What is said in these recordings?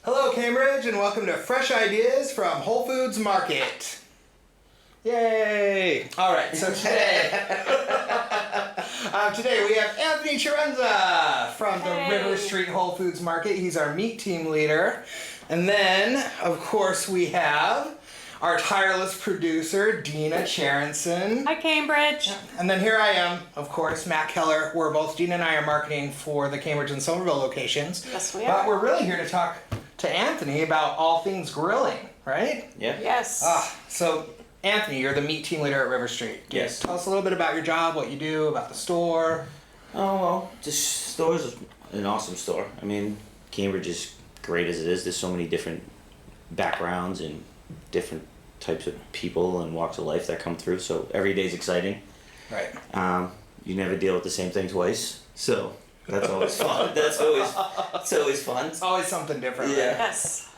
Hello, Cambridge, and welcome to Fresh Ideas from Whole Foods Market. Yay! All right, so today, today we have Anthony Chiarenza from the River Street Whole Foods Market. He's our meat team leader. And then, of course, we have our tireless producer, Dina Chiarenza. Hi, Cambridge. And then here I am, of course, Matt Keller. Dina and I are marketing for the Cambridge and Somerville locations. Yes, we But are. we're really here to talk to Anthony about all things grilling, right? Yeah. Yes. So Anthony, you're the meat team leader at River Street. Yes. Tell us a little bit about your job, what you do, about the store. Oh, well, this store is an awesome store. I mean, Cambridge is great as it is. There's so many different backgrounds and different types of people and walks of life that come through. So every day's exciting. Right. You never deal with the same thing twice. So that's always fun. It's always fun. It's always something different. Yeah. Right? Yes.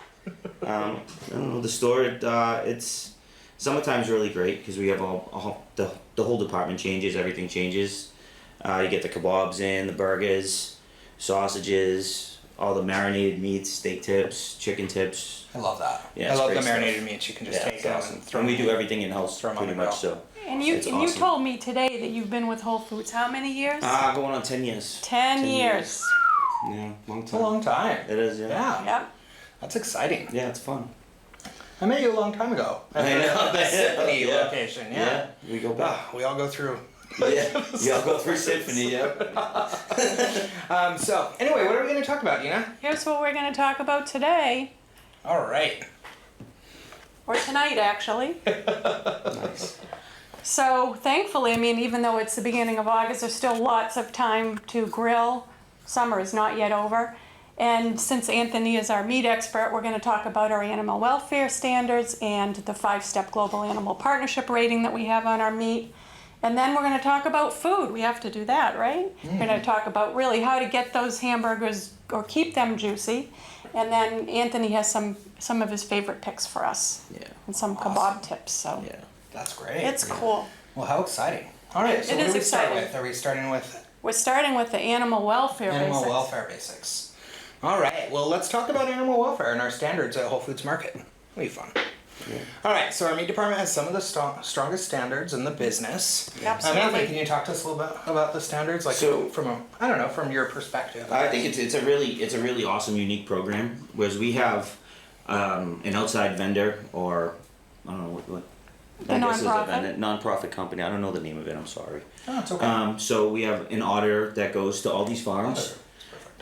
I don't know, the store, it's summertime's really great because we have the whole department changes, everything changes. You get the kebabs in, the burgers, sausages, all the marinated meats, steak tips, chicken tips. I love that. Yeah, I it's love the great stuff. marinated meats. You can just take it's them awesome. and throw And we them do in. everything in-house Throw 'em on pretty the much, grill. so. And you It's you awesome. told me today that you've been with Whole Foods how many years? Going on 10 years. 10 years. Yeah, long It's a time. long time. It is, yeah. Yeah. Yep. That's exciting. Yeah, it's fun. I met you a long time ago. At I know. the Symphony Yeah. location. Yeah. We go back. We all go through. Yeah, you all go through Symphony, yeah. So anyway, what are we going to talk about, Dina? Here's what we're going to talk about today, All right. or tonight, actually. Nice. So, thankfully, I mean, even though it's the beginning of August, there's still lots of time to grill. Summer is not yet over. And since Anthony is our meat expert, we're going to talk about our animal welfare standards and the 5-step global animal partnership rating that we have on our meat. And then we're going to talk about food. We have to do that, right? We're going to talk about really how to get those hamburgers or keep them juicy. And then Anthony has some of his favorite picks for us. Yeah. And some kebab tips, so Yeah. That's great. it's cool. Well, how exciting. All right, so It what is do we start exciting. with? Are we starting with We're starting with the animal welfare animal basics. welfare basics? All right, well, let's talk about animal welfare and our standards at Whole Foods Market. It'll be fun. Yeah. All right, so our meat department has some of the strongest standards in the business. Absolutely. Anthony, can you talk to us a little bit about the standards, like So- from your perspective? I think it's a really awesome, unique program. Whereas we have an outside vendor, or I don't know what The I guess is nonprofit? a nonprofit company. I don't know the name of it. I'm sorry. Oh, it's okay. So we have an auditor that goes to all these farms. That's perfect.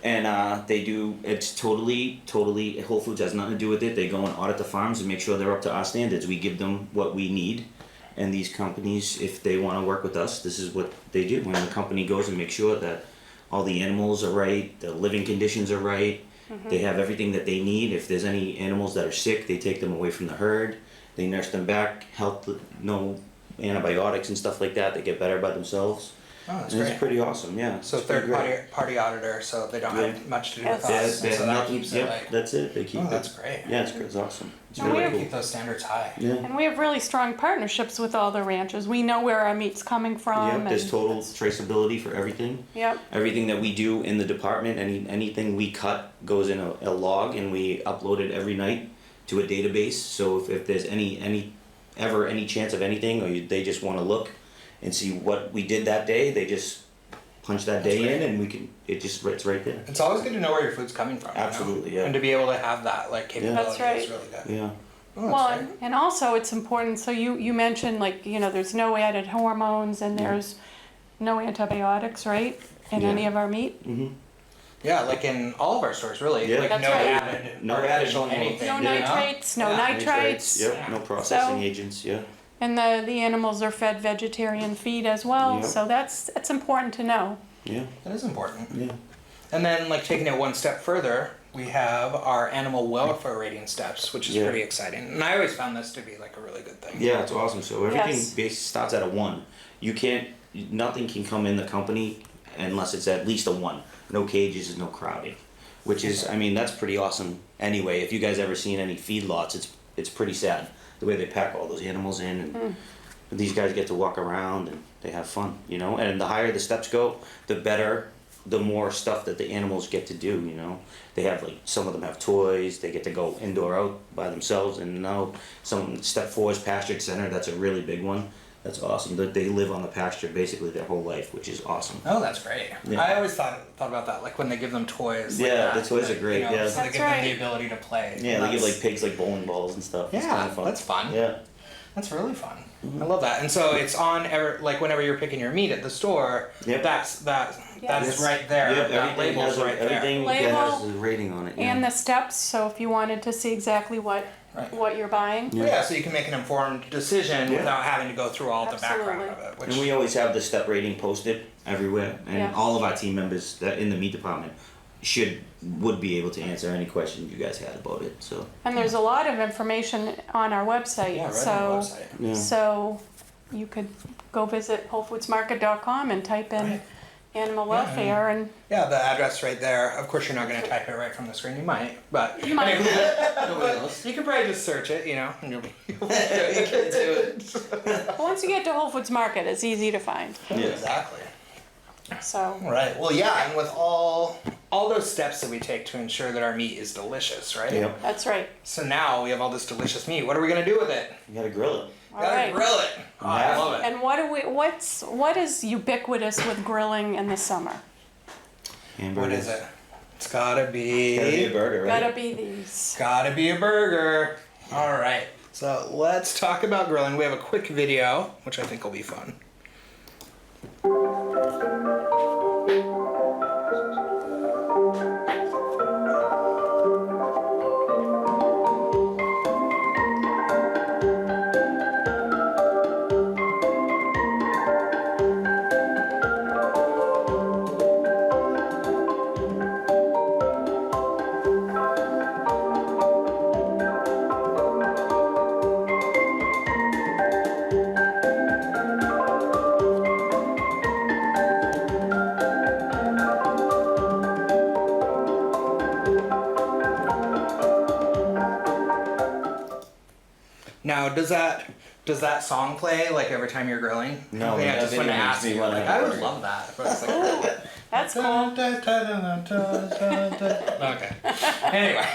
And they do, it's totally, Whole Foods has nothing to do with it. They go and audit the farms and make sure they're up to our standards. We give them what we need. And these companies, if they want to work with us, this is what they do. When the company goes and makes sure that all the animals are right, the living conditions are right, they have everything that they need. If there's any animals that are sick, they take them away from the herd. They nurse them back, no antibiotics and stuff like that. They get better by themselves. Oh, that's And great. it's pretty awesome, yeah. So It's pretty third-party auditor, so they don't Yeah. have much to do Yes. with They us. have, they and so have that nothing, keeps it yep, like, that's it. They keep oh, it. that's great. Yeah, it's awesome. It's And we really have- cool. Keep those standards high. Yeah. And we have really strong partnerships with all the ranchers. We know where our meat's coming from. Yep, there's and total it's- traceability for everything. Yep. Everything that we do in the department, anything we cut goes in a log, and we upload it every night to a database. So if there's any chance of anything, or they just want to look and see what we did that day, they just punch that That's day great. in, and it's right there. It's always good to know where your food's coming from. you know? Absolutely, yeah. And to be able to have that like capability That's right. is really good. Yeah. Oh, that's Well, great. and also it's important, so you mentioned like, there's no added hormones and there's no antibiotics, right? In Yeah. any of our meat? Mm-hmm. Yeah, like in all of our stores, really. Yeah. Like That's no right. added, No artificial added anything. No you know? nitrates, no Yeah. nitrites. Yep, Yeah. no processing So- agents, yeah. And the animals are fed vegetarian feed as well, Yep. so that's important to know. Yeah, That is important. yeah. And then, like taking it one step further, we have our animal welfare rating steps, which is Yeah. pretty exciting. And I always found this to be like a really good thing. Yeah, it's awesome. So everything Yes. starts at a 1. Nothing can come in the company unless it's at least a 1. No cages, no crowding. Which is, I mean, that's pretty awesome anyway. If you guys ever seen any feedlots, it's pretty sad the way they pack all those animals in, and these guys get to walk around and they have fun, And the higher the steps go, the better the more stuff that the animals get to do. You know, they have like some of them have toys. They get to go indoor out by themselves, and now some step 4 is pastured center. That's a really big one. That's awesome. They live on the pasture basically their whole life, which is awesome. Oh, that's great. Yeah. I always thought about that, like when they give them toys. Like Yeah, that, the toys are great, You know, yeah. so they That's give them right. the ability to play. Yeah, And they give that's- like pigs like bowling balls and stuff. It's Yeah, kind of fun. that's fun. Yeah. That's really fun. I love that. And so it's on like whenever you're picking your meat at the store. Yep. That's Yes. right there. Yep, That everything label's has right everything Label has a rating on it. Yeah. And the steps, so if you wanted to see exactly what you're buying. there. Yeah, so you can make an informed decision Yeah. without having to go through all the background Absolutely. of it. Which And we always have the step rating posted everywhere, and Yeah. all of our team members that in the meat department would be able to answer any questions you guys had about it. So And there's a lot of information on our website, yeah, right so on the website. yeah. so you could go visit WholeFoodsMarket.com and type in Right. animal Yeah, welfare and Yeah, the address right there. Of course, you're not going to type it right from the screen. You might, but You might. Nobody knows. you can probably just search it, you know, and you'll get to it. but once you get to Whole Foods Market, it's easy to find. Yeah. Exactly. So Right. Well, yeah, and with all those steps that we take to ensure that our meat is delicious, right? Yep. that's right. So now we have all this delicious meat. What are we gonna do with it? You gotta grill it. All Gotta right. grill it. Oh, I Yeah. love it. And what is ubiquitous with grilling in the summer? Hamburgers. What is it? It's gotta be. Gotta be a burger, right? Gotta be these. Gotta be a burger. All right. So let's talk about grilling. We have a quick video, which I think will be fun. Now, does that song play like every time you're grilling? No, I that just want to video makes ask me you. wanna Like, have I a would burger. love that. If I was like, That's cool. okay. Anyway.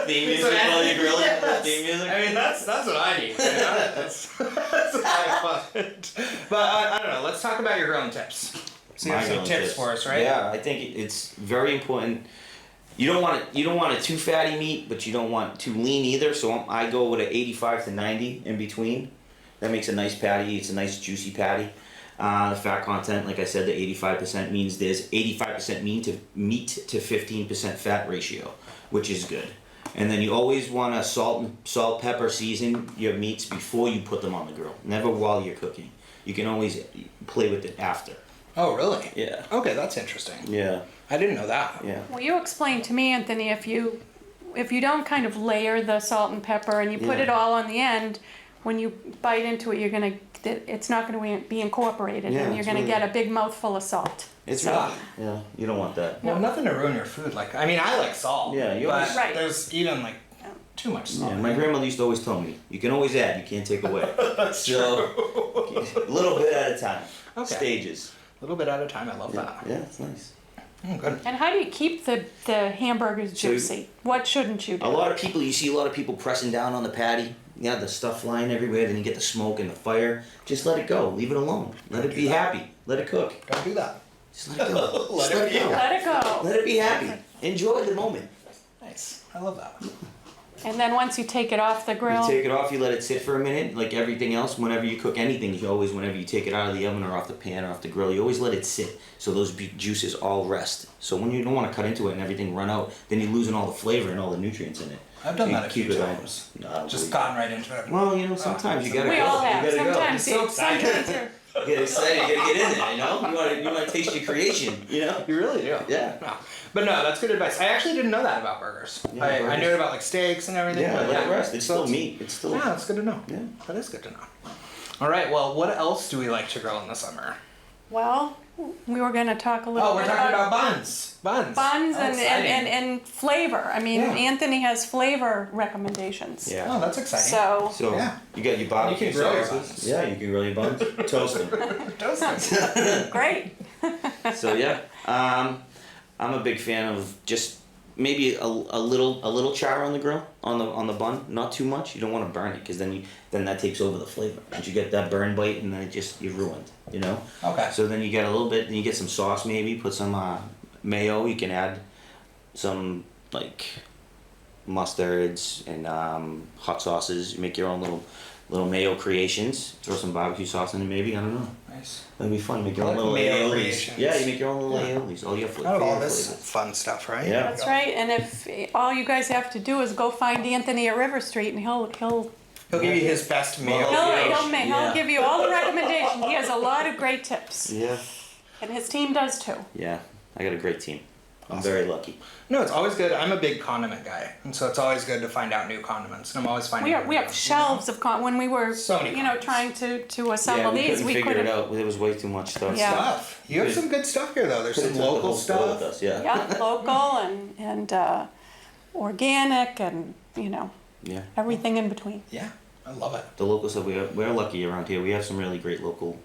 Theme music while you're grilling. Theme music. I mean, that's what I need. You know? That's what I want. But I don't know. Let's talk about your grilling tips. So you have My some grilling tips for us, right? Yeah, I think it's very important. You don't want it too fatty meat, but you don't want too lean either. So I go with an 85 to 90 in between. That makes a nice patty. It's a nice juicy patty. The fat content, like I said, the 85% means there's 85% meat to 15% fat ratio, which is good. And then you always want to salt, pepper, season your meats before you put them on the grill. Never while you're cooking. You can always play with it after. Oh, really? Yeah. Okay, that's interesting. Yeah. I didn't know that. Yeah. Well, you explained to me, Anthony, if you don't kind of layer the salt and pepper and you put Yeah. it all on the end, when you bite into it, it's not going to be incorporated, Yeah, and you're it's going to really- get a big mouthful of salt. It's So- really, yeah. You don't want that. Well, nothing to ruin your food. Like, I mean, I like salt. Yeah, you but always- Right. there's even like too much salt. Yeah, my grandmother used to always tell me, you can always add, you can't take away. That's So, a little bit at a time. Okay. Stages. A little bit at a time. I love that. Yeah, it's nice. Mm, good. And how do you keep the hamburgers So- juicy? What shouldn't you do? You see a lot of people pressing down on the patty. You have the stuff flying everywhere, then you get the smoke and the fire. Just let it go. Leave it alone. Let it be happy. Let it cook. Don't do that. Just let it go. Let Just it be. go. Let it go. Let it be happy. Enjoy the moment. Nice. I love that. And then once you take it off the You grill, take it off, you let it sit for a minute. Like everything else, whenever you cook anything, whenever you take it out of the oven or off the pan or off the grill, you always let it sit so those juices all rest. So when you don't want to cut into it and everything run out, then you're losing all the flavor and all the nutrients in it. I've done So that a few keep it on. times. No, I don't Just believe gotten right into it. it. Well, sometimes you gotta we go. all have. You gotta Sometimes, go. You're so excited. sometimes you're You get excited, you gotta get in there, you know? You wanna taste your creation, you know? You really do. Yeah. No. But no, that's good advice. I actually didn't know that about burgers. Yeah, I burgers. knew it about like steaks and everything. Yeah, but let it rest. It's So still meat. It's still. Yeah, that's good to know. Yeah. That is good to know. All right. Well, what else do we like to grill in the summer? well, we were going to talk a little Oh, we're bit talking about buns. Buns. buns How and, exciting. and flavor. I mean, Yeah. Anthony has flavor recommendations. Yeah. Oh, that's exciting. So So Yeah. you got your barbecue You can grill your sauces. buns. Yeah, you can grill your buns. Toast them. Toast them. great. So yeah, I'm a big fan of just maybe a little char on the grill on the bun, not too much. You don't want to burn it because then that takes over the flavor. Once you get that burn bite, and then you're ruined. You know. Okay. So then you get a little bit. Then you get some sauce, maybe put some mayo. You can add some like mustards and hot sauces. You make your own little mayo creations. Throw some barbecue sauce in it, maybe. I don't know. Nice. That'd be fun. Make your own like little mayo aiolies. creations. Yeah, you make your own little aiolies. All your I flavors. love all this fun stuff, right? Yeah. That's right. And if all you guys have to do is go find Anthony at River Street, and he'll He'll give you his best meal. he'll give you all the recommendations. He has a lot of great tips, Yeah. and his team does too. Yeah. I got a great team. I'm Awesome. very lucky. No, it's always good. I'm a big condiment guy, and so it's always good to find out new condiments. And I'm always finding. We new have ones, shelves of when we were So many trying to assemble we these. couldn't We figure it couldn't. out. There was way too much stuff. Yeah. Stuff. You have some good stuff here, though. There's some Could've took the local whole store with stuff. us, yeah. Yeah, local and organic and Yeah. everything in between. Yeah, I love it. The local stuff. We're lucky around here. We have some really great local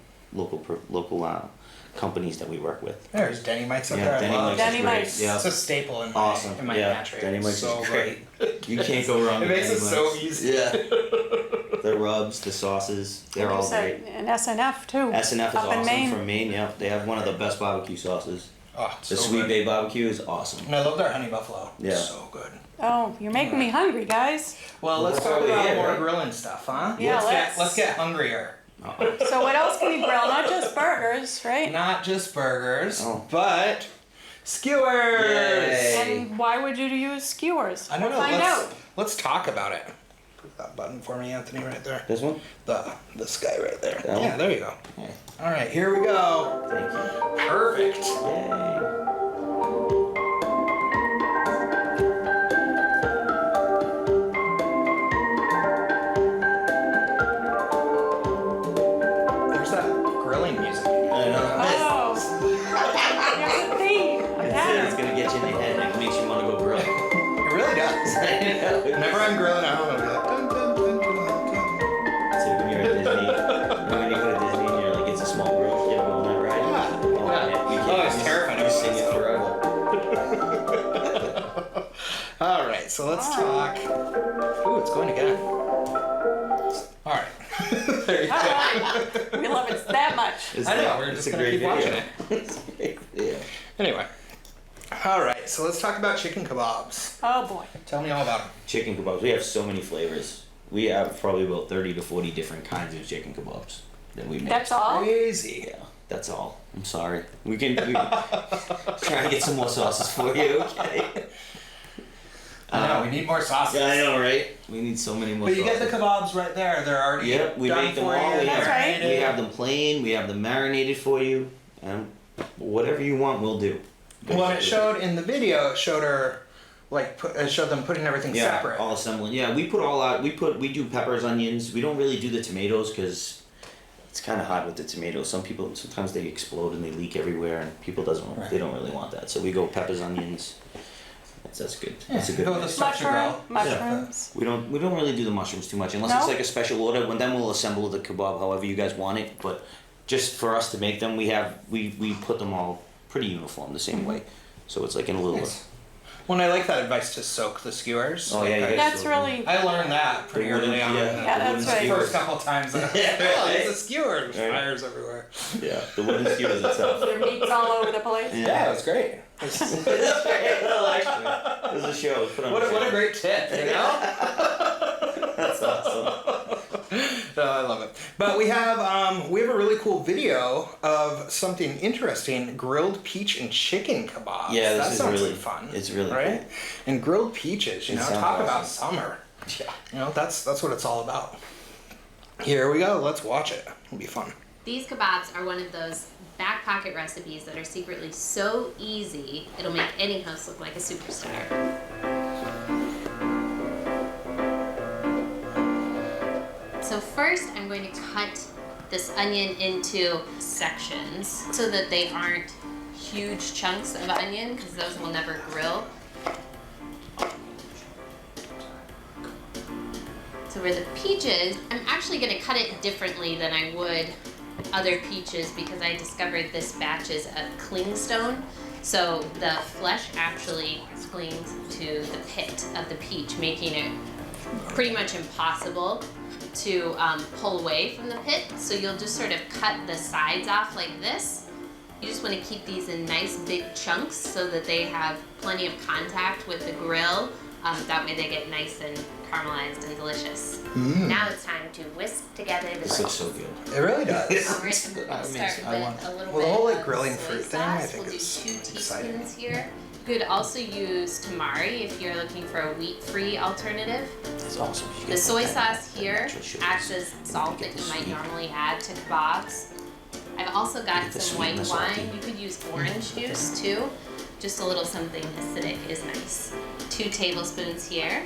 companies that we work with. There's Denny Mike's up Yeah, there. I Denny love Mike's it. is Denny great. Mike's. Yeah. It's a staple in my Awesome. in my Yeah, pantry. Denny It's Mike's so is great. You can't go wrong It with makes Denny it so Mike's. easy. Yeah. The rubs, the sauces, they're all great. And SNF too. SNF is up in awesome Maine. from Maine. Yeah, they have one of the best barbecue sauces. Oh, it's The so Sweet good. Bay barbecue is awesome. And I love their honey buffalo. Yeah. So good. Oh, you're making me hungry, guys. Well, let's That's talk why we're about here, more right? grilling stuff, huh? Yeah, let's get hungrier. So what else can you grill? Not just burgers, right? Not just burgers, Oh. but skewers. Yay. And why would you use skewers? I don't know. Find out. Let's talk about it. Click that button for me, Anthony, right there. This one? This guy right there. That one? Yeah, there you go. Yeah. All right, here we go. Thank you. Perfect. Yay. There's that grilling music. I know. Oh, there's a theme. A It's pattern. gonna get you in the head and it makes you want to go grill. It really does. Whenever I'm grilling at home, I'll be like, dun, dun, dun, dun, dun. So when you're at Disney, when you go to Disney and you're like, it's a small grill, you know, on that ride. Yeah. Oh, man, you can't. Oh, it's you terrifying. You sing it forever. All right, so let's talk. Ooh, it's going again. All right. There you go. We love it that much. It's I know, like- we're it's just a gonna great keep video. watching it. It's a great video. Anyway. All right, so let's talk about chicken kebabs. Oh boy. Tell me all about them. Chicken kebabs. We have so many flavors. We have probably about 30 to 40 different kinds of chicken kebabs that we make. That's all? Crazy. Yeah, that's all. I'm sorry. We can try to get some more sauces for you. Okay. I know, we need more sauces. Yeah, I know, right? We need so many more. But you get sauces. the kebabs right there. They're already Yep, we done make them for all. you. We That's have, right. we have them plain. We have them marinated for you, and whatever you want, we'll do. When it showed in the video, it showed her, it showed them putting everything Yeah, separate. all assembling. Yeah, we put all out. We do peppers, onions. We don't really do the tomatoes because it's kind of hot with the tomatoes. Sometimes they explode and they leak everywhere, and people they don't really want that. So we go peppers, onions. That's good. That's a good. Go with the mix. stuff to grill. Mushrooms. We don't really do the mushrooms too much unless No? it's like a special order. When then we'll assemble the kebab however you guys want it. But just for us to make them, we put them all pretty uniform the same way. So it's like in a little. Nice. Well, I like that advice to soak the skewers. Oh, yeah, you guys That's so- really. I learned that pretty The wooden- early on. yeah. Yeah, that's The right. first couple times. Yeah, Oh, right. it's a skewer. There's Right. fires everywhere. Yeah, the wooden skewers itself. Their meat's all over the place. Yeah, it was great. Well, actually, there's a show. Put on What a a show. great tip, you know? That's awesome. Oh, I love it. But we have a really cool video of something interesting: grilled peach and chicken kebabs. Yeah, this that is sounds really fun. It's really right. cool. And grilled peaches, you It know, sounds talk about awesome. summer. Yeah. You know, that's what it's all about. Here we go. Let's watch it. It'll be fun. These kebabs are one of those back pocket recipes that are secretly so easy, it'll make any host look like a superstar. So first, I'm going to cut this onion into sections so that they aren't huge chunks of onion, because those will never grill. So for the peaches, I'm actually going to cut it differently than I would other peaches because I discovered this batch is a clingstone. So the flesh actually clings to the pit of the peach, making it pretty much impossible to pull away from the pit. So you'll just sort of cut the sides off like this. You just want to keep these in nice big chunks so that they have plenty of contact with the grill. That way they get nice and caramelized and delicious. Now it's time to whisk together the This looks so good. It really does. We'll start with a little Well, the bit whole, of like, grilling soy fruit thing, sauce. I think we'll is do 2 exciting. teaspoons here. You could also use tamari if you're looking for a wheat-free alternative. It's awesome. You The get soy that sauce here natural sugars. acts as salt that you might normally add to kebabs. I've also got Get the some sweet white and the salty. wine. You could use orange juice too. Just a little something acidic is nice. 2 tablespoons here.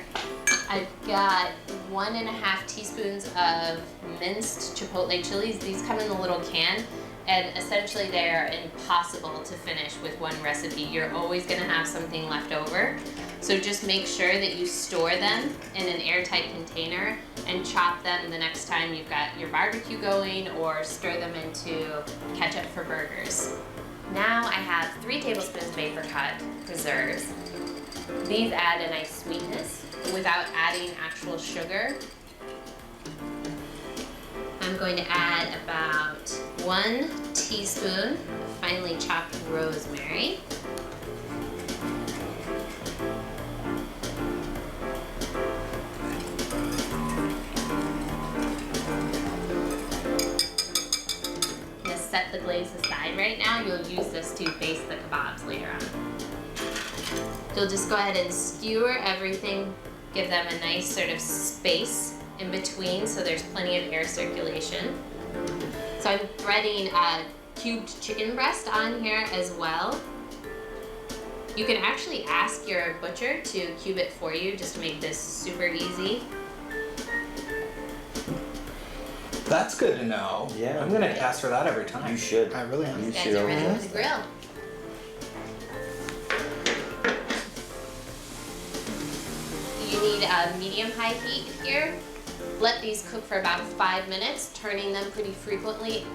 I've got 1.5 teaspoons of minced chipotle chilies. These come in the little can, and essentially they are impossible to finish with one recipe. You're always gonna have something left over. So just make sure that you store them in an airtight container and chop them the next time you've got your barbecue going, or stir them into ketchup for burgers. Now I have 3 tablespoons of apricot preserves. These add a nice sweetness without adding actual sugar. I'm going to add about 1 teaspoon of finely chopped rosemary. I'm going to set the glaze aside right now. You'll use this to baste the kebabs later on. You'll just go ahead and skewer everything, give them a nice sort of space in between so there's plenty of air circulation. So I'm breading a cubed chicken breast on here as well. You can actually ask your butcher to cube it for you just to make this super easy. That's good to know. Yeah. I'm gonna ask for that every time. You should. I really am. You Guys should. are ready for the grill. You need a medium-high heat here. Let these cook for about 5 minutes, turning them pretty frequently.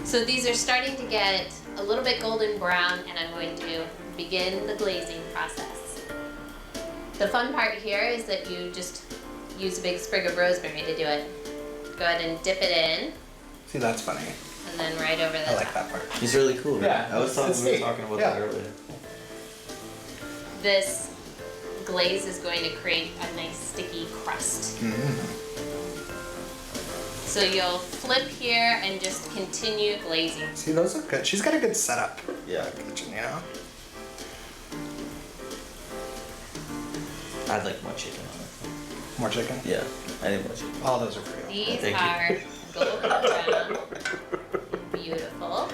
So these are starting to get a little bit golden brown, and I'm going to begin the glazing process. The fun part here is that you just use a big sprig of rosemary to do it. Go ahead and dip it in, See, that's funny. and then right over the I top. like that part. It's really cool, right? Yeah, I was talking, it's we were neat. talking about Yeah. that earlier. This glaze is going to create a nice sticky crust. So you'll flip here and just continue glazing. See, those look good. She's got a good setup. Yeah. Kitchen, you know. I'd like more chicken on it. More chicken. Yeah, I need more chicken. All those are for you. These Thank you. are golden brown, beautiful.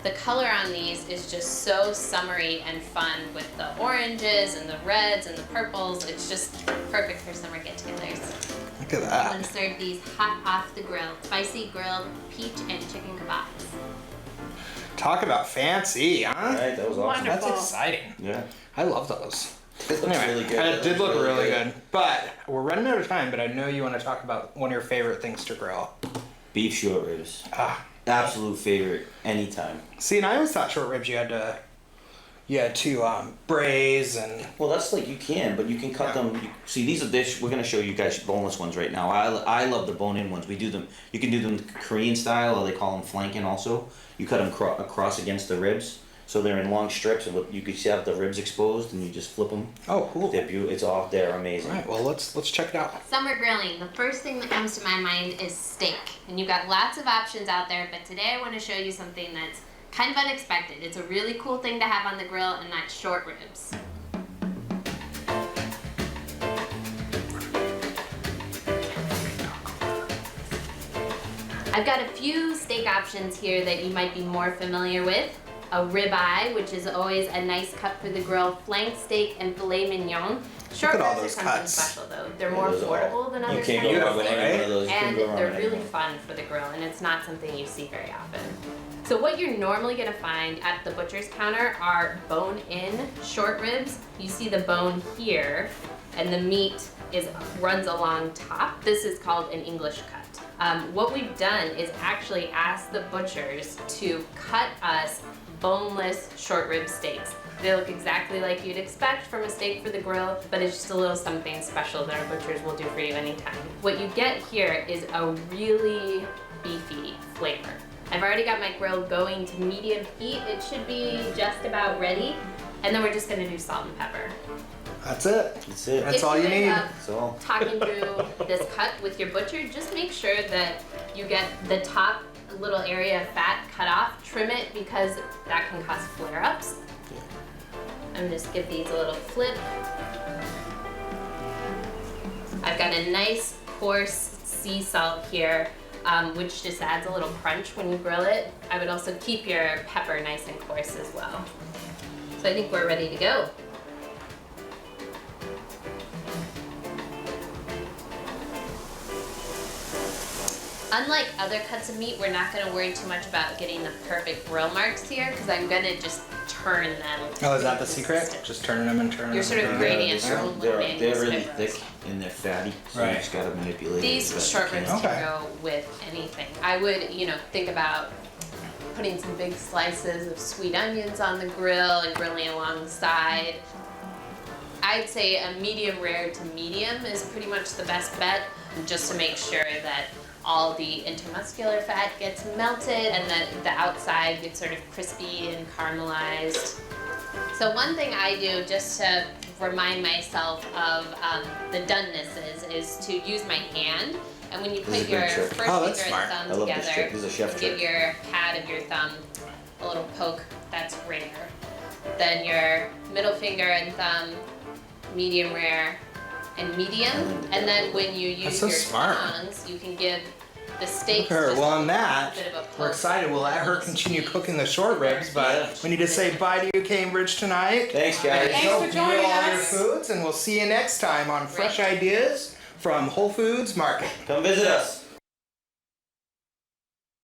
The color on these is just so summery and fun with the oranges and the reds and the purples. It's just perfect for summer get-togethers. Look at I'm that. gonna serve these hot off the grill. Spicy grilled peach and chicken kebabs. Talk about fancy, huh? Right, that was awesome. That's Wonderful. exciting. Yeah. I love those. It looks really good. It did look really good. But we're running out of time, but I know you want to talk about one of your favorite things to grill. Beef short ribs. Ah. Absolute favorite, anytime. See, and I always thought short ribs you had to braise and Well, that's like you can, but you can cut Yeah. them. See, these are we're gonna show you guys boneless ones right now. I love the bone-in ones. We do them. You can do them Korean style, or they call them flanking. Also, you cut them across against the ribs, so they're in long strips, and you can see have the ribs exposed, and you just flip them. oh, cool. They're beautiful. It's all they're amazing. All right, well let's check it out. Summer grilling, the first thing that comes to my mind is steak. And you've got lots of options out there, but today I want to show you something that's kind of unexpected. It's a really cool thing to have on the grill, and that's short ribs. I've got a few steak options here that you might be more familiar with. A ribeye, which is always a nice cut for the grill, flank steak, and filet mignon. Short Look at all ribs are those something cuts. special though. They're more Those are all- affordable than You other can't kinds go of wrong with steak. any one of those. You And can't go wrong they're with any really one. fun for the grill, and it's not something you see very often. So what you're normally gonna find at the butcher's counter are bone-in short ribs. You see the bone here, and the meat runs along top. This is called an English cut. What we've done is actually asked the butchers to cut us boneless short rib steaks. They look exactly like you'd expect from a steak for the grill, but it's just a little something special that our butchers will do for you anytime. What you get here is a really beefy flavor. I've already got my grill going to medium heat. It should be just about ready. And then we're just gonna do salt and pepper. That's it. That's it. That's all you need. That's all. Talking through this cut with your butcher, just make sure that you get the top little area of fat cut off. Trim it because that can cause flare-ups. I'm gonna just give these a little flip. I've got a nice coarse sea salt here, which just adds a little crunch when you grill it. I would also keep your pepper nice and coarse as well. So I think we're ready to go. Unlike other cuts of meat, we're not gonna worry too much about getting the perfect grill marks here because I'm gonna just turn them. Oh, is that the secret? Just turning them and turning them. You're sort of and grating turning it them. through. They're really thick and they're fatty, so Right. you just gotta manipulate it. These as best short you ribs can. Okay. can go with anything. I would, think about putting some big slices of sweet onions on the grill and grilling alongside. I'd say a medium rare to medium is pretty much the best bet, just to make sure that all the intermuscular fat gets melted and that the outside gets sort of crispy and caramelized. So one thing I do just to remind myself of the donenesses is to use my hand. And when you This is put a your good trick. first Oh, that's finger and smart. I thumb love this together, trick. This is a chef give trick. your pad of your thumb a little poke, that's rare. Then your middle finger and thumb, medium rare and medium. And then when you use so your smart. tongs, you can give the steaks Her. just Well, a on that, bit of a we're poke. excited. We'll let her continue cooking the short ribs, but Yeah. we need to say bye to you, Cambridge, tonight. Thanks, guys. Thanks Go for grill joining all your us. foods, and we'll see you next time on Fresh Ideas from Whole Foods Market. Come visit us.